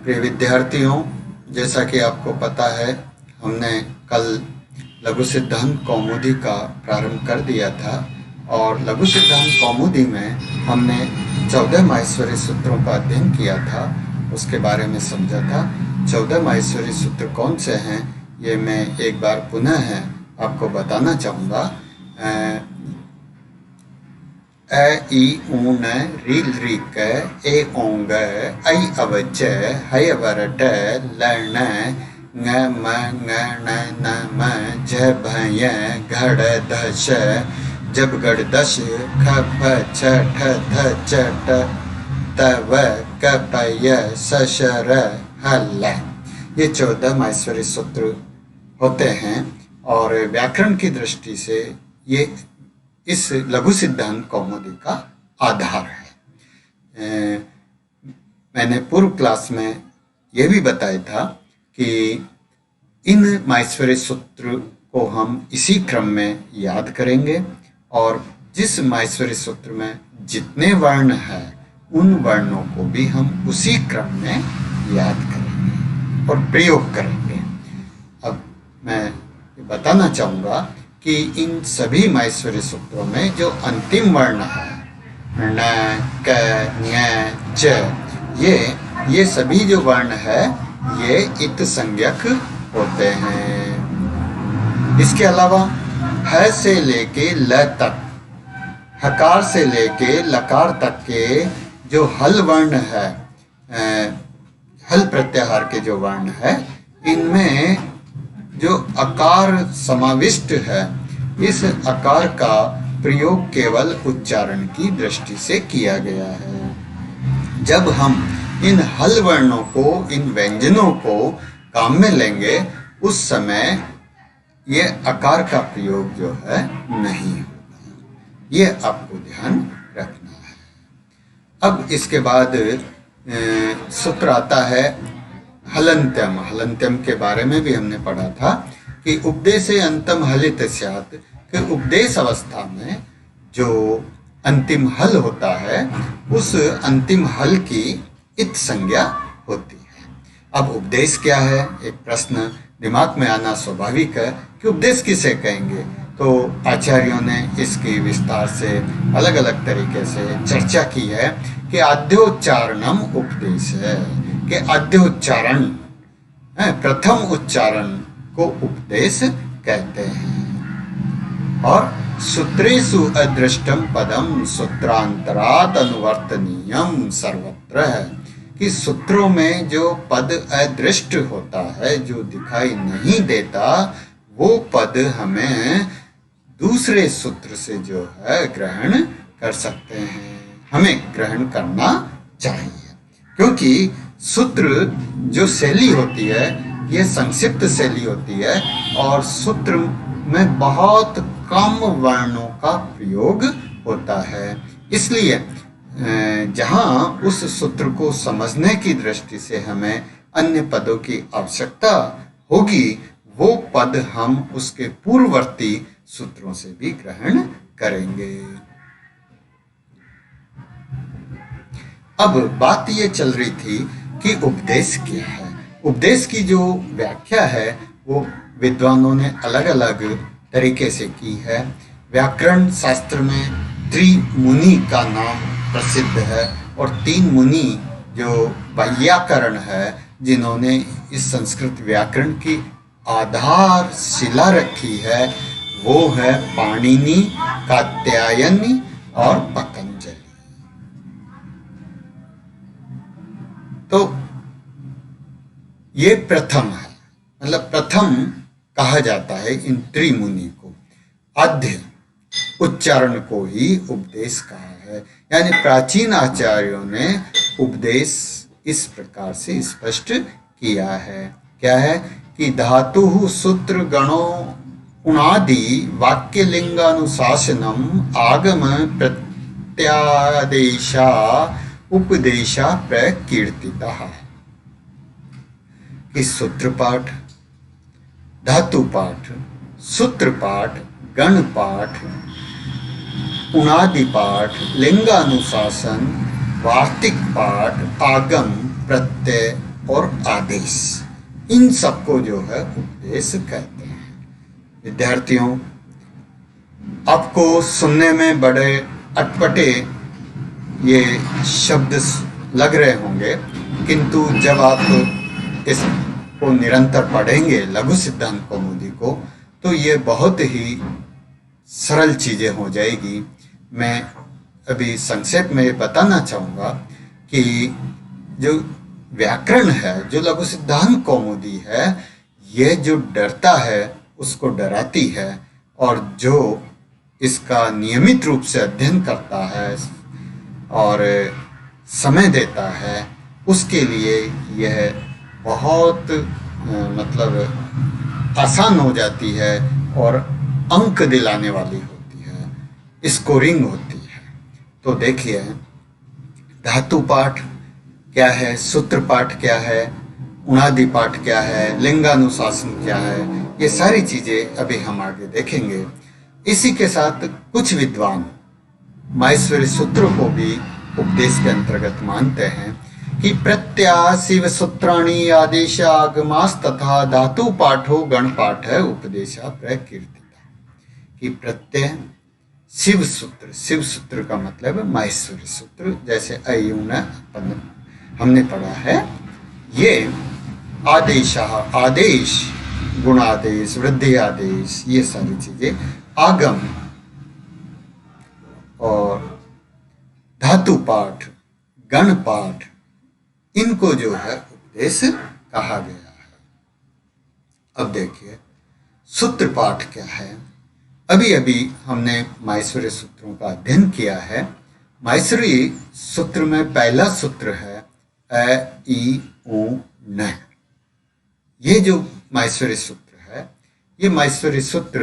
प्रिय विद्यार्थियों, जैसा कि आपको पता है, हमने कल लघु सिद्धांत कौमुदी का प्रारंभ कर दिया था और लघु सिद्धांत कौमुदी में हमने 14 माहेश्वरी सूत्रों का अध्ययन किया था, उसके बारे में समझा था। 14 माहेश्वरी सूत्र कौन से हैं, ये मैं एक बार पुनः आपको बताना चाहूँगा। अ इ उ न री री क ए ओंग ऐ अवच है वरट ल न ङ म ङ न न म झ भय घड़ दश जब गड़ दश ख फ छ ठ थ च ट त व क प य स श र ह ल। ये 14 माहेश्वरी सूत्र होते हैं और व्याकरण की दृष्टि से ये इस लघु सिद्धांत कौमुदी का आधार है। मैंने पूर्व क्लास में यह भी बताया था कि इन माहेश्वरी सूत्र को हम इसी क्रम में याद करेंगे और जिस माहेश्वरी सूत्र में जितने वर्ण हैं उन वर्णों को भी हम उसी क्रम में याद करेंगे और प्रयोग करेंगे। अब मैं बताना चाहूँगा कि इन सभी माहेश्वरी सूत्रों में जो अंतिम वर्ण है न क ङ च, ये सभी जो वर्ण है ये इत संज्ञक होते हैं। इसके अलावा ह से लेके ल तक, हकार से लेके लकार तक के जो हल वर्ण है, हल प्रत्याहार के जो वर्ण है, इनमें जो अकार समाविष्ट है, इस अकार का प्रयोग केवल उच्चारण की दृष्टि से किया गया है। जब हम इन हल वर्णों को, इन व्यंजनों को काम में लेंगे, उस समय ये अकार का प्रयोग जो है नहीं होगा। ये आपको ध्यान रखना है। अब इसके बाद सूत्र आता है हलन्त्यम। हलन्त्यम के बारे में भी हमने पढ़ा था कि उपदेशे अंतम हलित स्यात्, कि उपदेश अवस्था में जो अंतिम हल होता है उस अंतिम हल की इत संज्ञा होती है। अब उपदेश क्या है, एक प्रश्न दिमाग में आना स्वाभाविक है कि उपदेश किसे कहेंगे। तो आचार्यों ने इसकी विस्तार से अलग अलग तरीके से चर्चा की है कि आद्योच्चारणम उपदेश है, कि आद्योच्चारण, प्रथम उच्चारण को उपदेश कहते हैं। और सूत्रेषु अदृष्टम पदम सूत्रांतरात् अनुवर्तनीयम सर्वत्र है, कि सूत्रों में जो पद अदृष्ट होता है, जो दिखाई नहीं देता, वो पद हमें दूसरे सूत्र से जो है ग्रहण कर सकते हैं, हमें ग्रहण करना चाहिए। क्योंकि सूत्र जो शैली होती है ये संक्षिप्त शैली होती है और सूत्र में बहुत कम वर्णों का प्रयोग होता है। इसलिए जहाँ उस सूत्र को समझने की दृष्टि से हमें अन्य पदों की आवश्यकता होगी, वो पद हम उसके पूर्ववर्ती सूत्रों से भी ग्रहण करेंगे। अब बात ये चल रही थी कि उपदेश क्या है। उपदेश की जो व्याख्या है वो विद्वानों ने अलग अलग तरीके से की है। व्याकरण शास्त्र में त्रिमुनि का नाम प्रसिद्ध है और 3 मुनि जो वैयाकरण है, जिन्होंने इस संस्कृत व्याकरण की आधारशिला रखी है, वो है पाणिनि, कात्यायनी और पतंजलि। तो ये प्रथम है, मतलब प्रथम कहा जाता है इन त्रिमुनि को। आद्य उच्चारण को ही उपदेश कहा है, यानी प्राचीन आचार्यों ने उपदेश इस प्रकार से स्पष्ट किया है। क्या है कि धातु सूत्र गणो उणादि वाक्य लिंगानुशासनम आगम प्रत्यादेशा उपदेशा प्रकीर्तितः, कि सूत्र पाठ, धातु पाठ, सूत्र पाठ, गण पाठ, उणादि पाठ, लिंगानुशासन, वार्तिक पाठ, आगम, प्रत्यय, और आदेश, इन सबको जो है उपदेश कहते हैं। विद्यार्थियों, आपको सुनने में बड़े अटपटे ये शब्द लग रहे होंगे, किंतु जब आप इसको निरंतर पढ़ेंगे लघु सिद्धांत कौमुदी को, तो ये बहुत ही सरल चीज़ें हो जाएगी। मैं अभी संक्षेप में बताना चाहूँगा कि जो व्याकरण है, जो लघु सिद्धांत कौमुदी है, ये जो डरता है उसको डराती है, और जो इसका नियमित रूप से अध्ययन करता है और समय देता है, उसके लिए यह बहुत आसान हो जाती है और अंक दिलाने वाली होती है, स्कोरिंग होती है। तो देखिए, धातु पाठ क्या है, सूत्र पाठ क्या है, उणादि पाठ क्या है, लिंगानुशासन क्या है, ये सारी चीज़ें अभी हम आगे देखेंगे। इसी के साथ कुछ विद्वान माहेश्वरी सूत्र को भी उपदेश के अंतर्गत मानते हैं कि प्रत्याशिव सूत्राणि आदेश आगमास तथा धातु पाठो गण पाठ है उपदेशा प्रकीर्तिता। कि प्रत्यय शिव सूत्र, शिव सूत्र का मतलब है माहेश्वरी सूत्र, जैसे अयुन हमने पढ़ा है। ये आदेश, आदेश, गुणादेश, वृद्धि आदेश, ये सारी चीजें आगम और धातु पाठ, गण पाठ, इनको जो है उपदेश कहा गया है। अब देखिए, सूत्र पाठ क्या है। अभी अभी हमने माहेश्वरी सूत्रों का अध्ययन किया है। माहेश्वरी सूत्र में पहला सूत्र है अ ई उ न। ये जो माहेश्वरी सूत्र है, ये माहेश्वरी सूत्र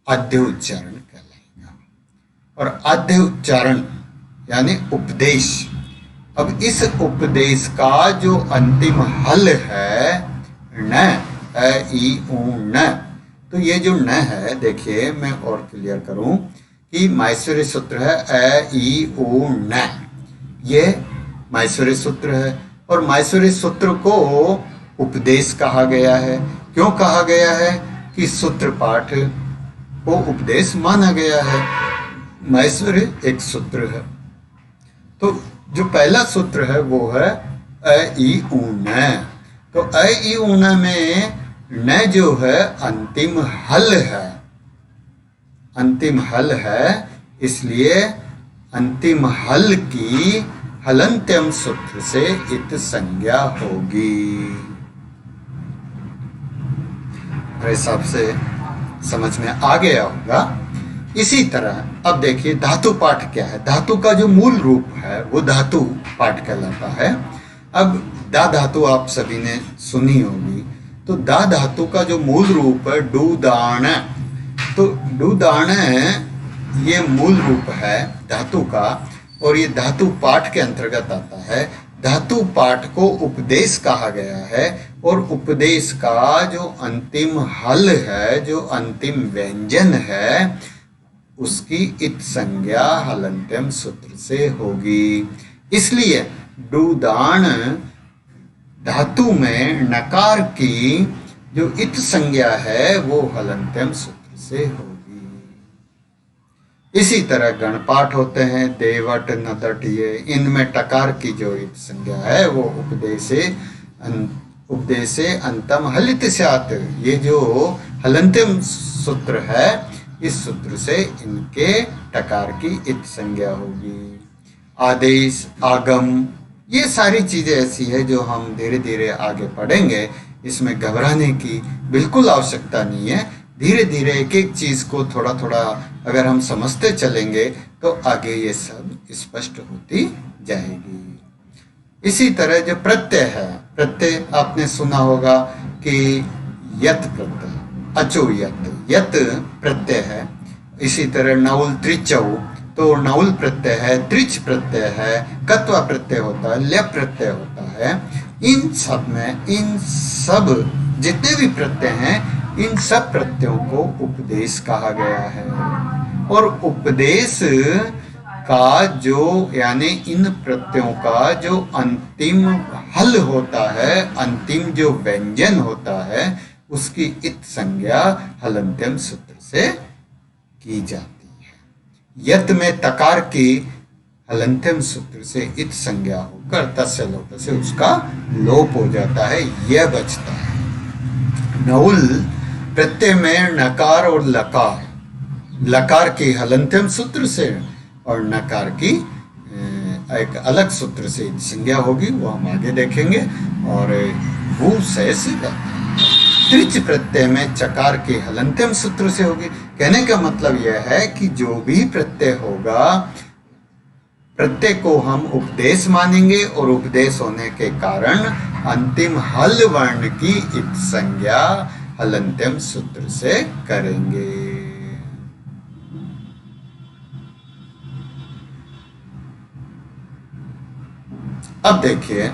आद्य उच्चारण कहलाएगा, और आद्य उच्चारण यानी उपदेश। अब इस उपदेश का जो अंतिम हल है न, अ ई उ न, तो ये जो न है, देखिए मैं और क्लियर करूं कि माहेश्वरी सूत्र है अ ई उ न, ये माहेश्वरी सूत्र है, और माहेश्वरी सूत्र को उपदेश कहा गया है। क्यों कहा गया है? कि सूत्र पाठ को उपदेश माना गया है। माहेश्वरी एक सूत्र है, तो जो पहला सूत्र है वो है अ ई उ न। तो अ ई उ न में न जो है अंतिम हल है, अंतिम हल है, इसलिए अंतिम हल की हलंत्यम सूत्र से इत संज्ञा होगी। मेरे हिसाब से समझ में आ गया होगा। इसी तरह अब देखिए, धातु पाठ क्या है। धातु का जो मूल रूप है वो धातु पाठ कहलाता है। अब दा धातु आप सभी ने सुनी होगी, तो दा धातु का जो मूल रूप है डू दाण, तो डू दाण ये मूल रूप है धातु का, और ये धातु पाठ के अंतर्गत आता है। धातु पाठ को उपदेश कहा गया है, और उपदेश का जो अंतिम हल है, जो अंतिम व्यंजन है, उसकी इत संज्ञा हलंत्यम सूत्र से होगी। इसलिए डूदान धातु में नकार की जो इत संज्ञा है वो हलंत्यम सूत्र से होगी। इसी तरह गणपाठ होते हैं, देवट, नदट, ये इनमें टकार की जो इत संज्ञा है वो उपदेशे अंतम हलित स्यात्, ये जो हलंत्यम सूत्र है, इस सूत्र से इनके टकार की इत संज्ञा होगी। आदेश, आगम, ये सारी चीजें ऐसी है जो हम धीरे धीरे आगे पढ़ेंगे। इसमें घबराने की बिल्कुल आवश्यकता नहीं है। धीरे धीरे एक एक चीज को थोड़ा थोड़ा अगर हम समझते चलेंगे तो आगे ये सब स्पष्ट होती जाएगी। इसी तरह जो प्रत्यय है, प्रत्यय आपने सुना होगा कि यत प्रत्यय, अचो यत, यत प्रत्यय है। इसी तरह नौल त्रिचौ, तो नौल प्रत्यय है, त्रिच प्रत्यय है, कत्वा प्रत्यय होता है, ल्य प्रत्यय होता है। इन सब में, इन सब जितने भी प्रत्यय हैं, इन सब प्रत्ययों को उपदेश कहा गया है। और उपदेश का जो यानी इन प्रत्ययों का जो अंतिम हल होता है, अंतिम जो व्यंजन होता है, उसकी इत संज्ञा हलंत्यम सूत्र से की जाती है। यत में तकार की हलंत्यम सूत्र से इत संज्ञा होकर तस्य लोप से उसका लोप हो जाता है, यह बचता है। नउल प्रत्यय में नकार और लकार, लकार की हलंत्यम सूत्र से और नकार की एक अलग सूत्र से संज्ञा होगी, वो हम आगे देखेंगे। और वो शेष त्रिच प्रत्यय में चकार के हलंत्यम सूत्र से होगी। कहने का मतलब यह है कि जो भी प्रत्यय होगा, प्रत्यय को हम उपदेश मानेंगे और उपदेश होने के कारण अंतिम हल वर्ण की इत संज्ञा हलंत्यम सूत्र से करेंगे। अब देखिए,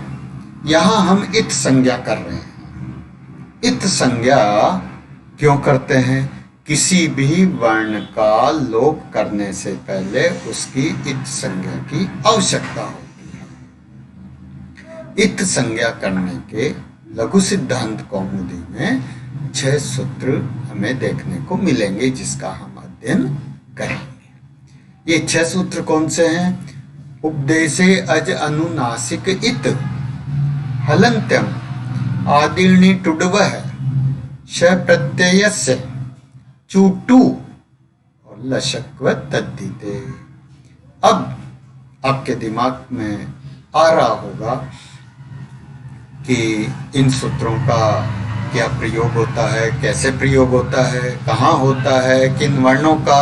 यहां हम इत संज्ञा कर रहे हैं। इत संज्ञा क्यों करते हैं? किसी भी वर्ण का लोप करने से पहले उसकी इत संज्ञा की आवश्यकता होती है। इत संज्ञा करने के लघु सिद्धांत कौमुदी में 6 सूत्र हमें देखने को मिलेंगे, जिसका हम अध्ययन करेंगे। ये 6 सूत्र कौन से हैं? उपदेशे अज अनुनासिक इत हलंत्यम आदिर्णि टुडवः श प्रत्ययस्य चूटू और लशक्व तद्धिते। अब आपके दिमाग में आ रहा होगा कि इन सूत्रों का क्या प्रयोग होता है, कैसे प्रयोग होता है, कहाँ होता है, किन वर्णों का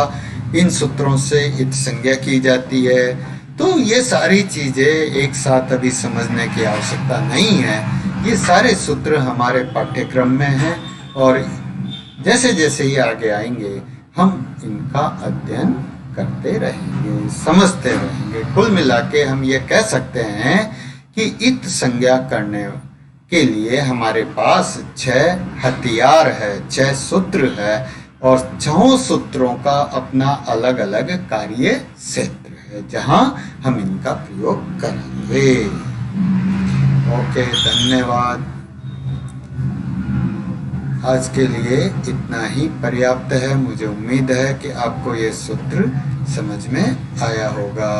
इन सूत्रों से इत संज्ञा की जाती है। तो ये सारी चीजें एक साथ अभी समझने की आवश्यकता नहीं है। ये सारे सूत्र हमारे पाठ्यक्रम में हैं और जैसे जैसे ये आगे आएंगे हम इनका अध्ययन करते रहेंगे, समझते रहेंगे। कुल मिला के हम ये कह सकते हैं कि इत संज्ञा करने के लिए हमारे पास 6 हथियार है, 6 सूत्र है और 6 सूत्रों का अपना अलग अलग कार्य क्षेत्र है जहां हम इनका प्रयोग करेंगे। ओके, धन्यवाद। आज के लिए इतना ही पर्याप्त है। मुझे उम्मीद है कि आपको ये सूत्र समझ में आया होगा।